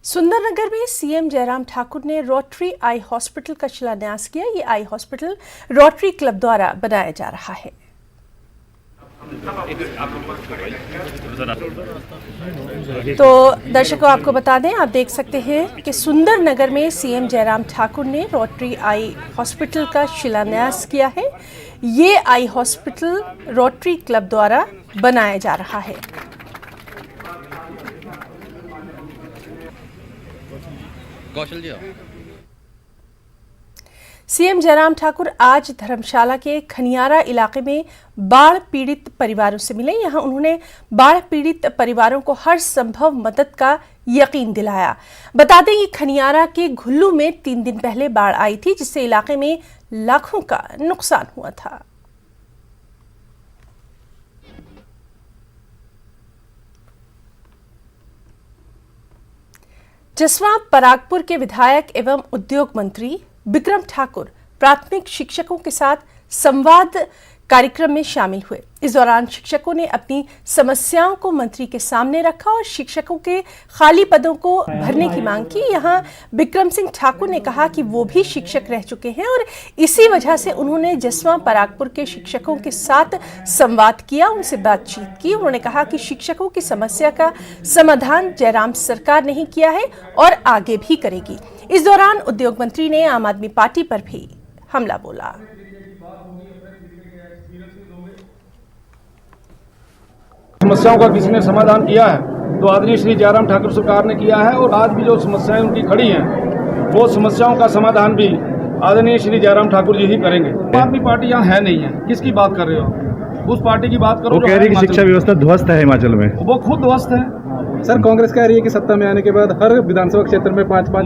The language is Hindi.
सुंदरनगर में सीएम जयराम ठाकुर ने रोटरी आई हॉस्पिटल का शिलान्यास किया। ये आई हॉस्पिटल रोटरी क्लब द्वारा बनाया जा रहा है। तो दर्शकों, आपको बता दें, आप देख सकते हैं कि सुंदरनगर में सीएम जयराम ठाकुर ने रोटरी आई हॉस्पिटल का शिलान्यास किया है। ये आई हॉस्पिटल रोटरी क्लब द्वारा बनाया जा रहा है। कौशल जी, सीएम जयराम ठाकुर आज धर्मशाला के खनियारा इलाके में बाढ़ पीड़ित परिवारों से मिले। यहां उन्होंने बाढ़ पीड़ित परिवारों को हर संभव मदद का यकीन दिलाया। बता दें कि खनियारा के घुल्लू में 3 दिन पहले बाढ़ आई थी, जिससे इलाके में लाखों का नुकसान हुआ था। जसवां परागपुर के विधायक एवं उद्योग मंत्री बिक्रम ठाकुर प्राथमिक शिक्षकों के साथ संवाद कार्यक्रम में शामिल हुए। इस दौरान शिक्षकों ने अपनी समस्याओं को मंत्री के सामने रखा और शिक्षकों के खाली पदों को भरने की मांग की। यहां बिक्रम सिंह ठाकुर ने कहा कि वो भी शिक्षक रह चुके हैं और इसी वजह से उन्होंने जसवां परागपुर के शिक्षकों के साथ संवाद किया, उनसे बातचीत की। उन्होंने कहा कि शिक्षकों की समस्या का समाधान जयराम सरकार नहीं किया है और आगे भी करेगी। इस दौरान उद्योग मंत्री ने आम आदमी पार्टी पर भी हमला बोला। समस्याओं का किसी ने समाधान किया है तो आदरणीय श्री जयराम ठाकुर सरकार ने किया है, और आज भी जो समस्याएं उनकी खड़ी हैं वो समस्याओं का समाधान भी आदरणीय श्री जयराम ठाकुर जी ही करेंगे। आम आदमी पार्टी यहाँ है नहीं है, किसकी बात कर रहे हो? उस पार्टी की बात करो। वो कह रही है कि शिक्षा व्यवस्था ध्वस्त है हिमाचल में। वो खुद ध्वस्त है। सर, कांग्रेस कह रही है कि सत्ता में आने के बाद हर विधानसभा क्षेत्र में 5-5